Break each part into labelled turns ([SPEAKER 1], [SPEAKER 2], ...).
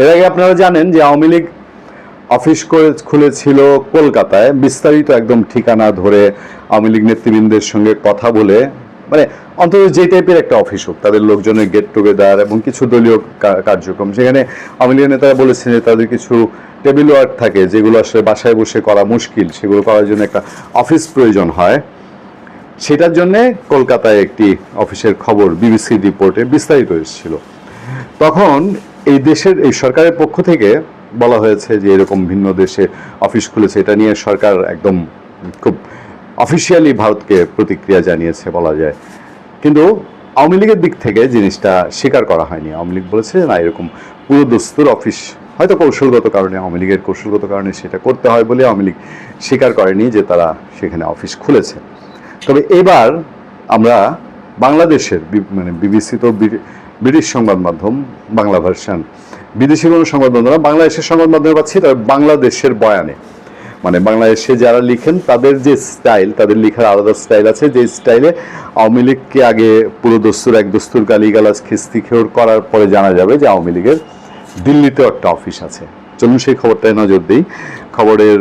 [SPEAKER 1] এর আগে আপনারা জানেন যে আওয়ামী লীগ অফিস খুলেছিল কলকাতায়, বিস্তারিত একদম ঠিকানা ধরে আওয়ামী লীগ নেতৃবৃন্দের সঙ্গে কথা বলে, মানে অন্তত যে টাইপের একটা অফিস হোক, তাদের লোকজনের গেট টুগেদার এবং কিছু দলীয় কার্যক্রম, সেখানে আওয়ামী লীগের নেতারা বলেছেন যে তাদের কিছু টেবিল ওয়ার্ক থাকে যেগুলো আসলে বাসায় বসে করা মুশকিল, সেগুলো করার জন্য একটা অফিস প্রয়োজন হয়। সেটার জন্যে কলকাতায় একটি অফিসের খবর বিবিসি রিপোর্টে বিস্তারিত এসেছিল। তখন এই দেশের এই সরকারের পক্ষ থেকে বলা হয়েছে যে এরকম ভিন্ন দেশে অফিস খুলেছে, এটা নিয়ে সরকার একদম খুব অফিসিয়ালি ভারতকে প্রতিক্রিয়া জানিয়েছে বলা যায়। কিন্তু আওয়ামী লীগের দিক থেকে জিনিসটা স্বীকার করা হয়নি। আওয়ামী লীগ বলেছে না, এরকম পুরো দস্তুর অফিস, হয়তো কৌশলগত কারণে, আওয়ামী লীগের কৌশলগত কারণে সেটা করতে হয় বলে আওয়ামী লীগ স্বীকার করেনি যে তারা সেখানে অফিস খুলেছে। তবে এবার আমরা বাংলাদেশের মানে বিবিসি তো ব্রিটিশ সংবাদ মাধ্যম, বাংলা ভার্সান, বিদেশি কোনো সংবাদ মাধ্যম না, বাংলাদেশের সংবাদ মাধ্যমে পাচ্ছি। তবে বাংলাদেশের বয়ানে, মানে বাংলাদেশে যারা লিখেন তাদের যে স্টাইল, তাদের লেখার আলাদা স্টাইল আছে, যে স্টাইলে আওয়ামী লীগকে আগে পুরো দস্তুর এক দস্তুর গালিগালাজ খিস্তি খেউর করার পরে জানা যাবে যে আওয়ামী লীগের দিল্লিতেও একটা অফিস আছে। চলুন সেই খবরটায় নজর দিই। খবরের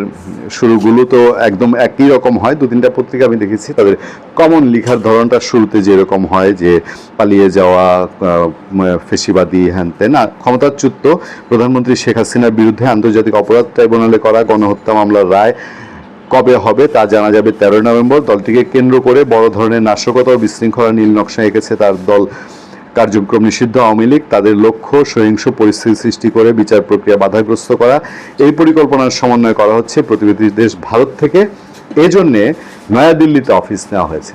[SPEAKER 1] শুরুগুলো তো একদম একই রকম হয়, দু তিনটা পত্রিকা আমি দেখেছি, তাদের কমন লেখার ধরনটা শুরুতে যেরকম হয় যে পালিয়ে যাওয়া ফেসিবাদী হ্যান তেন, ক্ষমতাচ্যুত প্রধানমন্ত্রী শেখ হাসিনার বিরুদ্ধে আন্তর্জাতিক অপরাধ ট্রাইব্যুনালে করা গণহত্যা মামলার রায় কবে হবে তা জানা যাবে 13 নভেম্বর। দলটিকে কেন্দ্র করে বড় ধরনের নাশকতা ও বিশৃঙ্খলা নীল নকশা এঁকেছে তার দল। কার্যক্রম নিষিদ্ধ আওয়ামী লীগ, তাদের লক্ষ্য সহিংস পরিস্থিতি সৃষ্টি করে বিচার প্রক্রিয়া বাধাগ্রস্ত করা। এই পরিকল্পনার সমন্বয় করা হচ্ছে প্রতিবেশী দেশ ভারত থেকে, এজন্যে নয়াদিল্লিতে অফিস নেওয়া হয়েছে।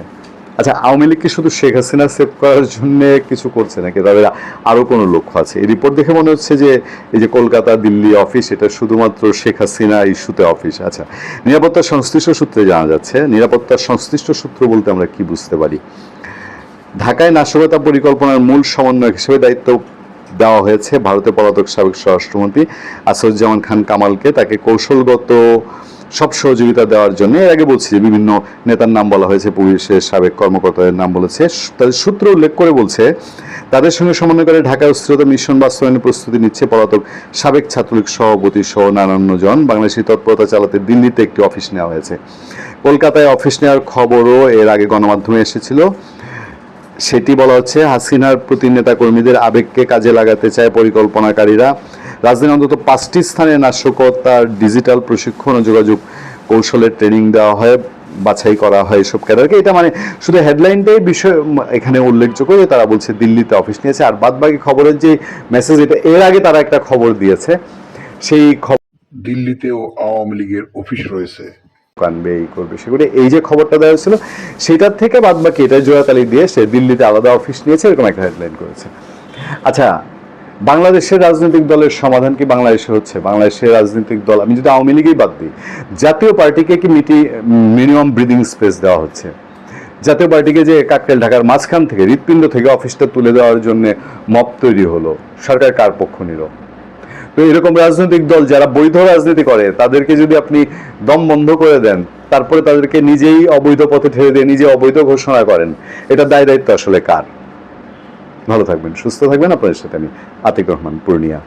[SPEAKER 1] আচ্ছা, আওয়ামী লীগ কি শুধু শেখ হাসিনা সেভ করার জন্য কিছু করছে নাকি তাদের আরও কোনো লক্ষ্য আছে? এই রিপোর্ট দেখে মনে হচ্ছে যে এই যে কলকাতা দিল্লি অফিস, এটা শুধুমাত্র শেখ হাসিনা ইস্যুতে অফিস। আচ্ছা, নিরাপত্তার সংশ্লিষ্ট সূত্রে জানা যাচ্ছে, নিরাপত্তার সংশ্লিষ্ট সূত্র বলতে আমরা কি বুঝতে পারি? ঢাকায় নাশকতা পরিকল্পনার মূল সমন্বয়ক হিসেবে দায়িত্ব দেওয়া হয়েছে ভারতের পলাতক সাবেক স্বরাষ্ট্রমন্ত্রী আসাদুজ্জামান খান কামালকে। তাকে কৌশলগত সব সহযোগিতা দেওয়ার জন্য, এর আগে বলছি যে বিভিন্ন নেতার নাম বলা হয়েছে, পুলিশের সাবেক কর্মকর্তাদের নাম বলেছে, তাদের সূত্র উল্লেখ করে বলছে তাদের সঙ্গে সমন্বয় করে ঢাকায় অস্থিরতা মিশন বাস্তবায়নের প্রস্তুতি নিচ্ছে পলাতক সাবেক ছাত্রলীগ সভাপতি সহ নানান্ন জন। বাংলাদেশি তৎপরতা চালাতে দিল্লিতে একটি অফিস নেওয়া হয়েছে। কলকাতায় অফিস নেওয়ার খবরও এর আগে গণমাধ্যমে এসেছিল। সেটি বলা হচ্ছে হাসিনার প্রতি নেতা কর্মীদের আবেগকে কাজে লাগাতে চায় পরিকল্পনাকারীরা। রাজধানীর অন্তত 5টি স্থানে নাশকতার ডিজিটাল প্রশিক্ষণ ও যোগাযোগ কৌশলের ট্রেনিং দেওয়া হয়, বাছাই করা হয় এসব ক্যাডারকে। এটা মানে শুধু হেডলাইনটাই বিষয় এখানে উল্লেখযোগ্য যে তারা বলছে দিল্লিতে অফিস নিয়েছে, আর বাদ বাকি খবরের যে মেসেজ, এটা এর আগে তারা একটা খবর দিয়েছে, সেই খবর
[SPEAKER 2] দিল্লিতেও আওয়ামী লীগের অফিস রয়েছে,
[SPEAKER 1] কানবে এই করবে সেগুলো, এই যে খবরটা দেওয়া হয়েছিল সেটার থেকে বাদ বাকি এটা জোড়াতালি দিয়ে সে দিল্লিতে আলাদা অফিস নিয়েছে, এরকম একটা হেডলাইন করেছে। আচ্ছা, বাংলাদেশের রাজনৈতিক দলের সমাধান কি বাংলাদেশে হচ্ছে? বাংলাদেশের রাজনৈতিক দল, আমি যদি আওয়ামী লীগই বাদ দিই, জাতীয় পার্টিকে কি মিনিমাম ব্রিদিং স্পেস দেওয়া হচ্ছে? জাতীয় পার্টিকে যে কাকরাইল ঢাকার মাঝখান থেকে হৃৎপিণ্ড থেকে অফিসটা তুলে দেওয়ার জন্য মব তৈরি হলো, সরকার কার পক্ষ নিল? তো এরকম রাজনৈতিক দল যারা বৈধ রাজনীতি করে তাদেরকে যদি আপনি দম বন্ধ করে দেন, তারপরে তাদেরকে নিজেই অবৈধ পথে ঠেলে দিয়ে নিজে অবৈধ ঘোষণা করেন, এটা দায় দায়িত্ব আসলে কার? ভালো থাকবেন, সুস্থ থাকবেন। আপনাদের সাথে আমি আতিক রহমান, পূর্ণিয়া।